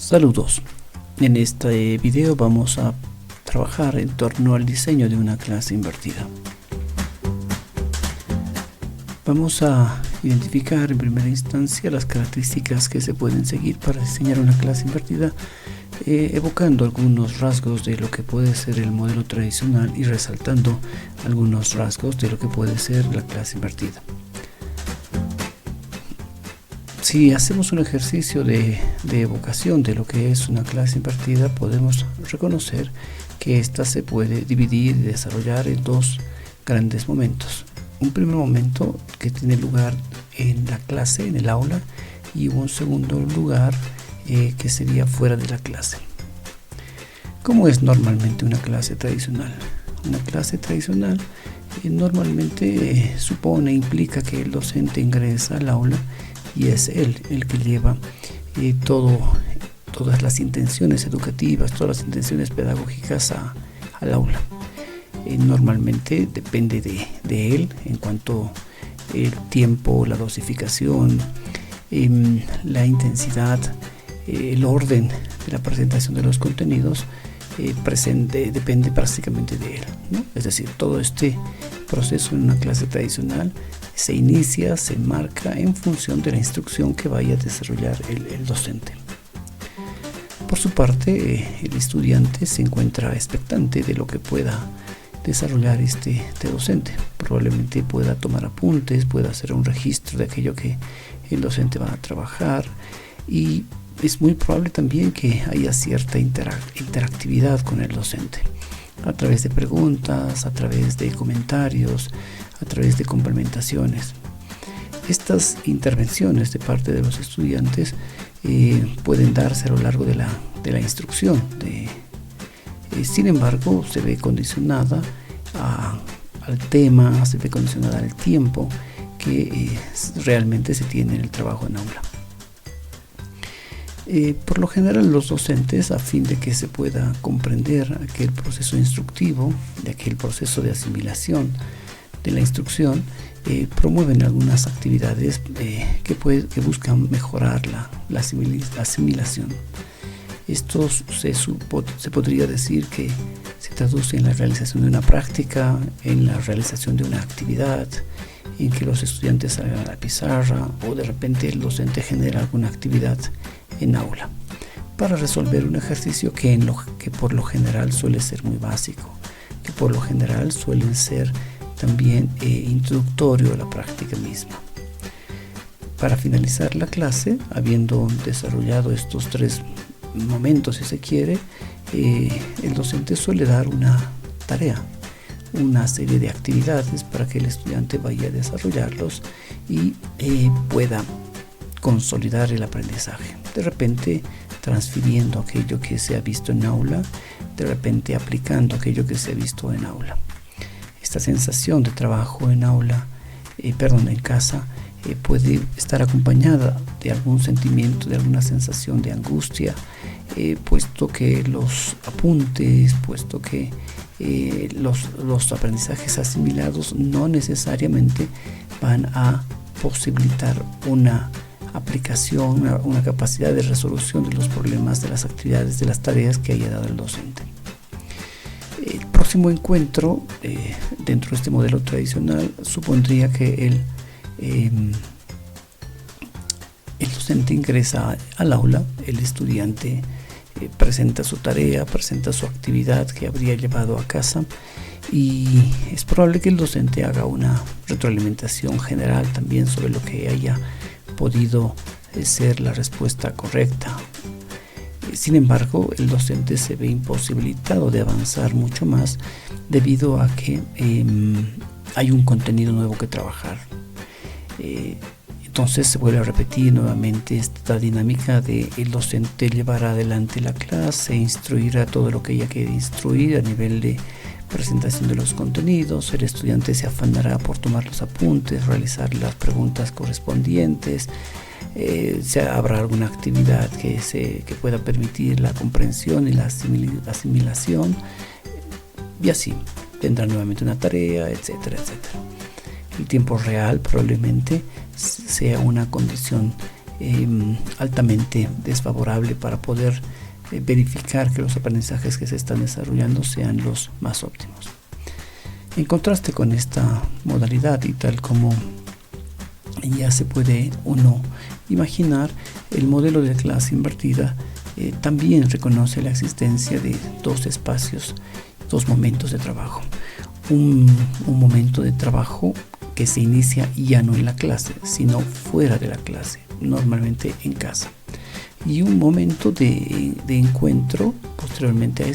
Saludos. En este video vamos a trabajar en torno al diseño de una clase invertida. Vamos a identificar en primera instancia las características que se pueden seguir para diseñar una clase invertida, evocando algunos rasgos de lo que puede ser el modelo tradicional y resaltando algunos rasgos de lo que puede ser la clase invertida. Si hacemos un ejercicio de evocación de lo que es una clase invertida, podemos reconocer que ésta se puede dividir y desarrollar en dos grandes momentos. Un primer momento que tiene lugar en la clase, en el aula, y un segundo lugar que sería fuera de la clase. ¿Cómo es normalmente una clase tradicional? Una clase tradicional normalmente implica que el docente ingresa al aula y es él el que lleva todas las intenciones educativas, todas las intenciones pedagógicas al aula. Normalmente depende de él en cuanto el tiempo, la dosificación, la intensidad, el orden de la presentación de los contenidos depende prácticamente de él, ¿no? Es decir, todo este proceso en una clase tradicional se inicia, se marca en función de la instrucción que vaya a desarrollar el docente. Por su parte, el estudiante se encuentra expectante de lo que pueda desarrollar este docente. Probablemente pueda tomar apuntes, pueda hacer un registro de aquello que el docente va a trabajar, y es muy probable también que haya cierta interactividad con el docente a través de preguntas, a través de comentarios, a través de complementaciones. Estas intervenciones de parte de los estudiantes pueden darse a lo largo de la instrucción. Sin embargo, se ve condicionada al tema, se ve condicionada al tiempo que realmente se tiene en el trabajo en aula. Por lo general, los docentes, a fin de que se pueda comprender aquel proceso instructivo, de aquel proceso de asimilación de la instrucción, promueven algunas actividades que buscan mejorar la asimilación. Esto se podría decir que se traduce en la realización de una práctica, en la realización de una actividad, en que los estudiantes salgan a la pizarra, o de repente el docente genera alguna actividad en aula para resolver un ejercicio que por lo general suele ser muy básico, que por lo general suelen ser también introductorio a la práctica misma. Para finalizar la clase, habiendo desarrollado estos tres momentos, si se quiere, el docente suele dar una tarea, una serie de actividades para que el estudiante vaya a desarrollarlos y pueda consolidar el aprendizaje. De repente transfiriendo aquello que se ha visto en aula, de repente aplicando aquello que se ha visto en aula. Esta sensación de trabajo en casa, puede estar acompañada de algún sentimiento, de alguna sensación de angustia, puesto que los apuntes, puesto que los aprendizajes asimilados no necesariamente van a posibilitar una aplicación, una capacidad de resolución de los problemas, de las actividades, de las tareas que haya dado el docente. El próximo encuentro dentro de este modelo tradicional supondría que el docente ingresa al aula, el estudiante presenta su tarea, presenta su actividad que habría llevado a casa, y es probable que el docente haga una retroalimentación general también sobre lo que haya podido ser la respuesta correcta. Sin embargo, el docente se ve imposibilitado de avanzar mucho más debido a que hay un contenido nuevo que trabajar. Entonces se vuelve a repetir nuevamente esta dinámica de el docente llevar adelante la clase, instruir a todo lo que ella quiere instruir a nivel de presentación de los contenidos. El estudiante se afanará por tomar los apuntes, realizar las preguntas correspondientes. Habrá alguna actividad que pueda permitir la comprensión y la asimilación, y así tendrá nuevamente una tarea, etcétera, etcétera. El tiempo real probablemente sea una condición altamente desfavorable para poder verificar que los aprendizajes que se están desarrollando sean los más óptimos. En contraste con esta modalidad, y tal como ya se puede uno imaginar, el modelo de clase invertida también reconoce la existencia de dos espacios, dos momentos de trabajo. Un momento de trabajo que se inicia ya no en la clase, sino fuera de la clase, normalmente en casa. Y un momento de encuentro, posteriormente a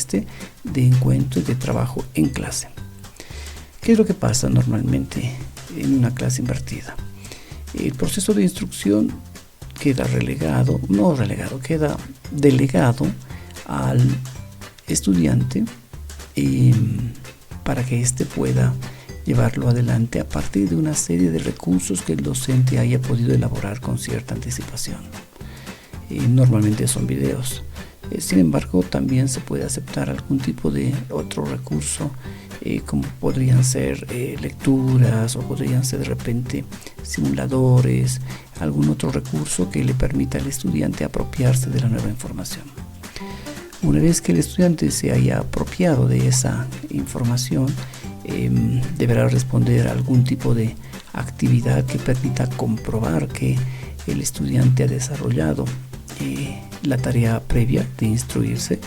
de encuentro y de trabajo en clase. ¿Qué es lo que pasa normalmente en una clase invertida? El proceso de instrucción queda queda delegado al estudiante para que éste pueda llevarlo adelante a partir de una serie de recursos que el docente haya podido elaborar con cierta anticipación. Normalmente son videos. Sin embargo, también se puede aceptar algún tipo de otro recurso, como podrían ser lecturas, o podrían ser de repente simuladores, algún otro recurso que le permita al estudiante apropiarse de la nueva información. Una vez que el estudiante se haya apropiado de esa información, deberá responder a algún tipo de actividad que permita comprobar que el estudiante ha desarrollado la tarea previa de instruirse,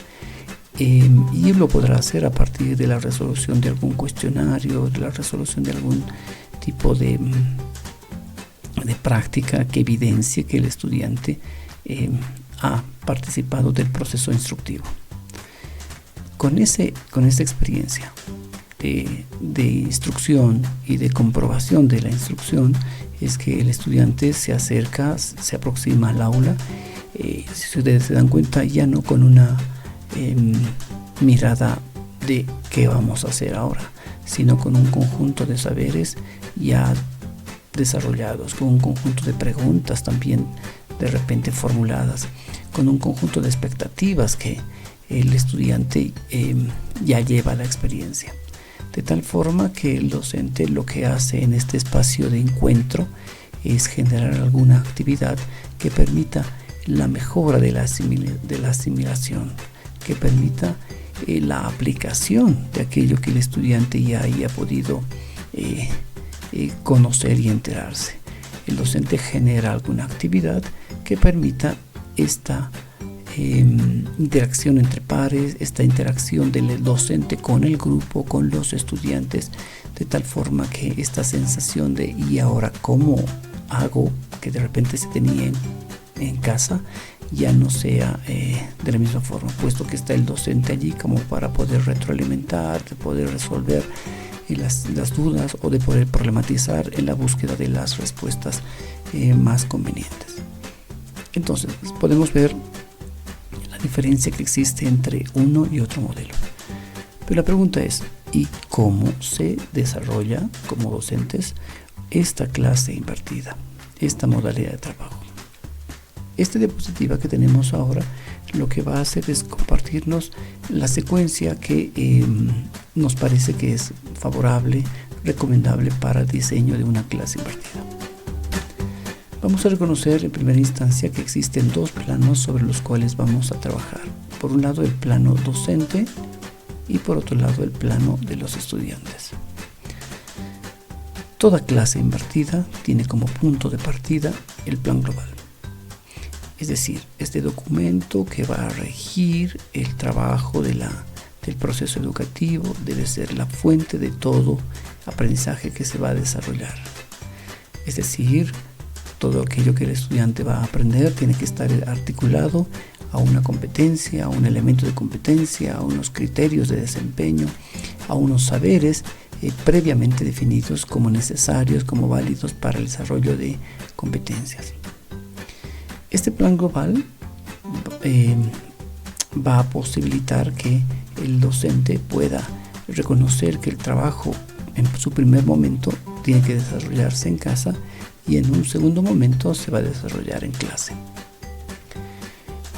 y lo podrá hacer a partir de la resolución de algún cuestionario, de la resolución de algún tipo de práctica que evidencie que el estudiante ha participado del proceso instructivo. Con esa experiencia de instrucción y de comprobación de la instrucción, es que el estudiante se aproxima al aula. Si ustedes se dan cuenta, ya no con una mirada de qué vamos a hacer ahora, sino con un conjunto de saberes ya desarrollados, con un conjunto de preguntas también de repente formuladas, con un conjunto de expectativas que el estudiante ya lleva a la experiencia. De tal forma que el docente lo que hace en este espacio de encuentro es generar alguna actividad que permita la mejora de la asimilación, que permita la aplicación de aquello que el estudiante ya haya podido conocer y enterarse. El docente genera alguna actividad que permita esta interacción entre pares, esta interacción del docente con el grupo, con los estudiantes, de tal forma que esta sensación de ¿y ahora cómo hago?, que de repente se tenía en casa, ya no sea de la misma forma, puesto que está el docente allí como para poder retroalimentar, de poder resolver las dudas, o de poder problematizar en la búsqueda de las respuestas más convenientes. Entonces podemos ver la diferencia que existe entre uno y otro modelo. Pero la pregunta es, ¿y cómo se desarrolla como docentes esta clase invertida, esta modalidad de trabajo? Esta diapositiva que tenemos ahora lo que va a hacer es compartirnos la secuencia que nos parece que es favorable, recomendable para el diseño de una clase invertida. Vamos a reconocer en primera instancia que existen dos planos sobre los cuales vamos a trabajar. Por un lado el plano docente y por otro lado el plano de los estudiantes. Toda clase invertida tiene como punto de partida el plan global. Es decir, este documento que va a regir el trabajo del proceso educativo debe ser la fuente de todo aprendizaje que se va a desarrollar. Es decir, todo aquello que el estudiante va a aprender tiene que estar articulado a una competencia, a un elemento de competencia, a unos criterios de desempeño, a unos saberes previamente definidos como necesarios, como válidos para el desarrollo de competencias. Este plan global va a posibilitar que el docente pueda reconocer que el trabajo en su primer momento tiene que desarrollarse en casa y en un segundo momento se va a desarrollar en clase.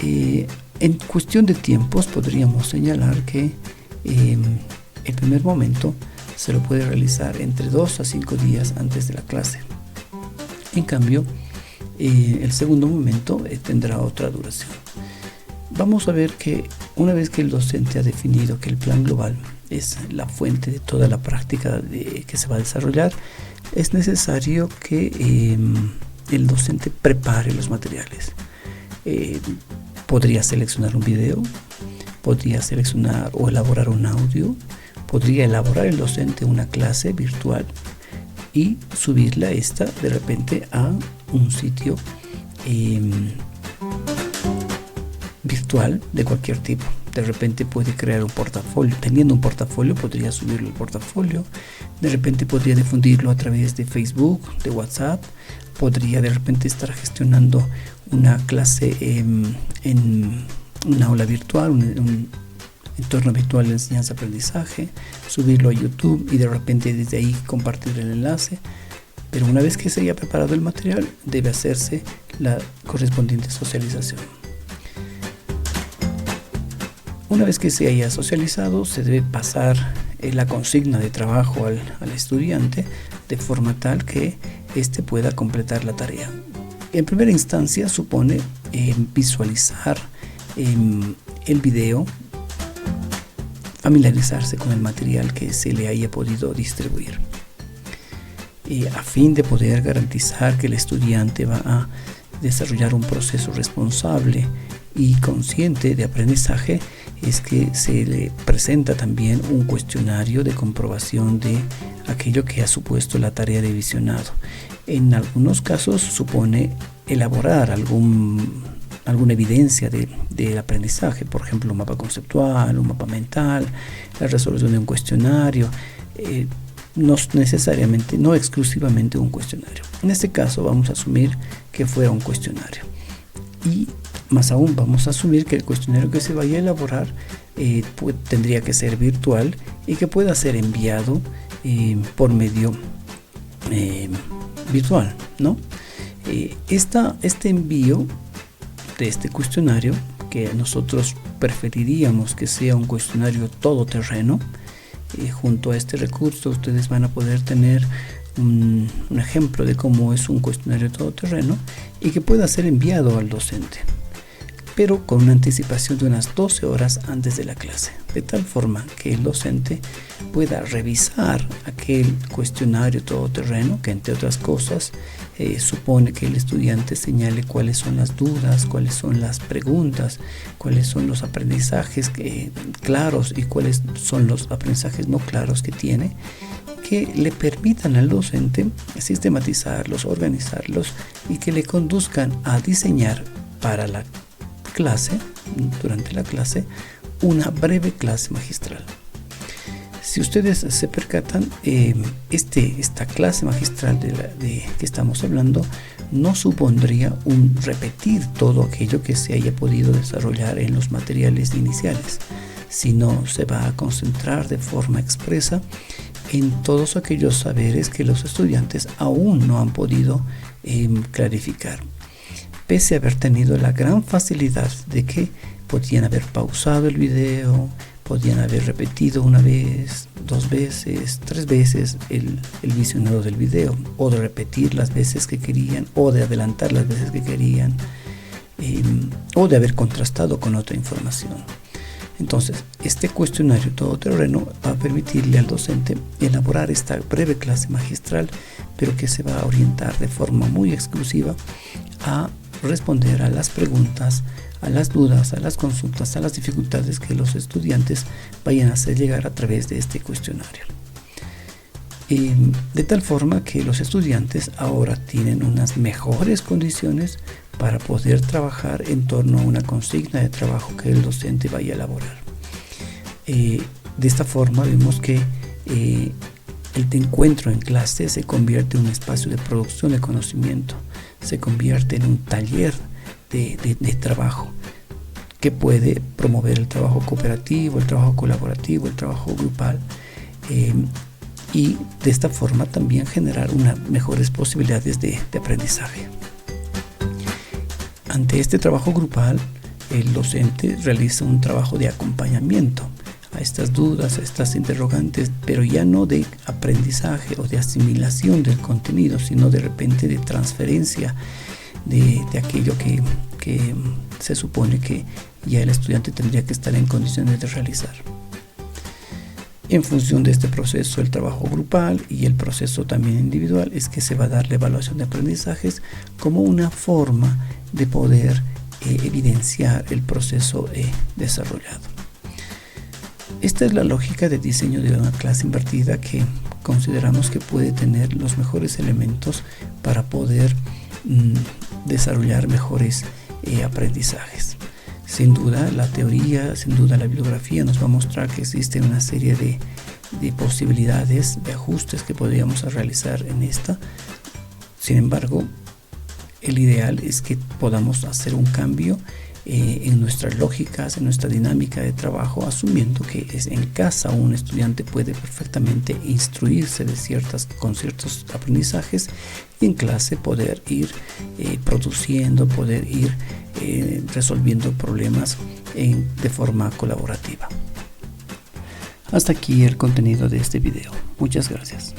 En cuestión de tiempos podríamos señalar que el primer momento se lo puede realizar entre 2 a 5 días antes de la clase. En cambio, El segundo momento tendrá otra duración. Vamos a ver que una vez que el docente ha definido que el plan global es la fuente de toda la práctica que se va a desarrollar, es necesario que el docente prepare los materiales. Podría seleccionar un video, podría seleccionar o elaborar un audio, podría elaborar el docente una clase virtual y subirla de repente a un sitio virtual de cualquier tipo. De repente puede crear un portafolio, teniendo un portafolio podría subirlo al portafolio, de repente podría difundirlo a través de Facebook, de WhatsApp, podría de repente estar gestionando una clase en un aula virtual, un entorno virtual de enseñanza-aprendizaje, subirlo a YouTube y de repente desde ahí compartir el enlace. Pero una vez que se haya preparado el material, debe hacerse la correspondiente socialización. Una vez que se haya socializado, se debe pasar la consigna de trabajo al estudiante de forma tal que éste pueda completar la tarea. En primera instancia supone visualizar el video, familiarizarse con el material que se le haya podido distribuir. A fin de poder garantizar que el estudiante va a desarrollar un proceso responsable y consciente de aprendizaje, es que se le presenta también un cuestionario de comprobación de aquello que ha supuesto la tarea de visionado. En algunos casos supone elaborar alguna evidencia del aprendizaje, por ejemplo un mapa conceptual, un mapa mental, la resolución de un cuestionario, no necesariamente, no exclusivamente un cuestionario. En este caso vamos a asumir que fuera un cuestionario y más aún vamos a asumir que el cuestionario que se vaya a elaborar tendría que ser virtual y que pueda ser enviado por medio virtual, ¿no? Este envío de este cuestionario, que nosotros preferiríamos que sea un cuestionario todoterreno, junto a este recurso ustedes van a poder tener un ejemplo de cómo es un cuestionario todoterreno y que pueda ser enviado al docente, pero con una anticipación de unas 12 horas antes de la clase, de tal forma que el docente pueda revisar aquel cuestionario todoterreno que, entre otras cosas, supone que el estudiante señale cuáles son las dudas, cuáles son las preguntas, cuáles son los aprendizajes claros y cuáles son los aprendizajes no claros que tiene, que le permitan al docente sistematizarlos, organizarlos y que le conduzcan a diseñar para la clase, durante la clase, una breve clase magistral. Si ustedes se percatan, esta clase magistral de que estamos hablando no supondría un repetir todo aquello que se haya podido desarrollar en los materiales iniciales, sino se va a concentrar de forma expresa en todos aquellos saberes que los estudiantes aún no han podido clarificar, pese a haber tenido la gran facilidad de que podían haber pausado el video, podían haber repetido una vez, 2 veces, 3 veces el visionado del video, o de repetir las veces que querían, o de adelantar las veces que querían, o de haber contrastado con otra información. Entonces, este cuestionario todoterreno va a permitirle al docente elaborar esta breve clase magistral, pero que se va a orientar de forma muy exclusiva a responder a las preguntas, a las dudas, a las consultas, a las dificultades que los estudiantes vayan a hacer llegar a través de este cuestionario. De tal forma que los estudiantes ahora tienen unas mejores condiciones para poder trabajar en torno a una consigna de trabajo que el docente vaya a elaborar. De esta forma vemos que el encuentro en clase se convierte en un espacio de producción de conocimiento, se convierte en un taller de trabajo que puede promover el trabajo cooperativo, el trabajo colaborativo, el trabajo grupal, y de esta forma también generar unas mejores posibilidades de aprendizaje. Ante este trabajo grupal, el docente realiza un trabajo de acompañamiento a estas dudas, a estas interrogantes, pero ya no de aprendizaje o de asimilación del contenido, sino de repente de transferencia de aquello que se supone que ya el estudiante tendría que estar en condiciones de realizar. En función de este proceso, el trabajo grupal y el proceso también individual, es que se va a dar la evaluación de aprendizajes como una forma de poder evidenciar el proceso desarrollado. Esta es la lógica de diseño de una clase invertida que consideramos que puede tener los mejores elementos para poder desarrollar mejores aprendizajes. Sin duda la teoría, sin duda la bibliografía nos va a mostrar que existen una serie de posibilidades, de ajustes que podríamos realizar en esta. Sin embargo, el ideal es que podamos hacer un cambio en nuestras lógicas, en nuestra dinámica de trabajo, asumiendo que en casa un estudiante puede perfectamente instruirse con ciertos aprendizajes y en clase poder ir produciendo, poder ir resolviendo problemas de forma colaborativa. Hasta aquí el contenido de este video. Muchas gracias.